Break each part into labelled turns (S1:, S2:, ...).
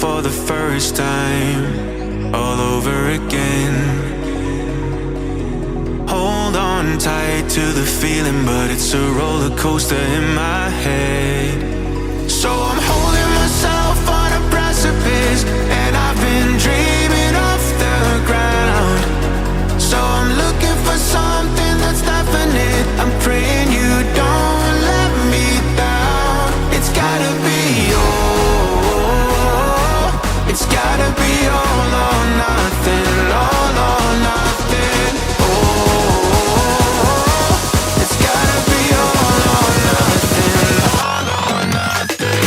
S1: for the first time, all over again. Hold on tight to the feeling, but it's a roller coaster in my head. So I'm holding myself on a precipice, and I've been dreaming off the ground. So I'm looking for something that's definite. I'm praying you don't let me down. It's gotta be all, it's gotta be all or nothing, all or nothing. Oh, it's gotta be all or nothing, all or nothing.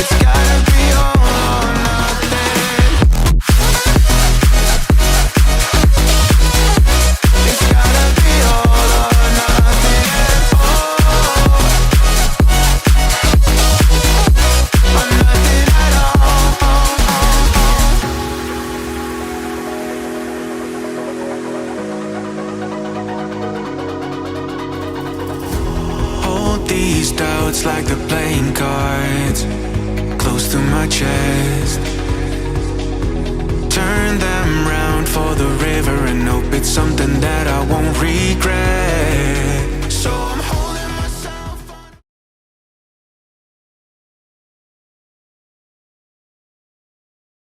S1: It's gotta be all or nothing. It's gotta be all or nothing. Oh, or nothing at all. Hold these doubts like the playing cards close to my chest. Turn them round for the river and hope it's something that I won't regret.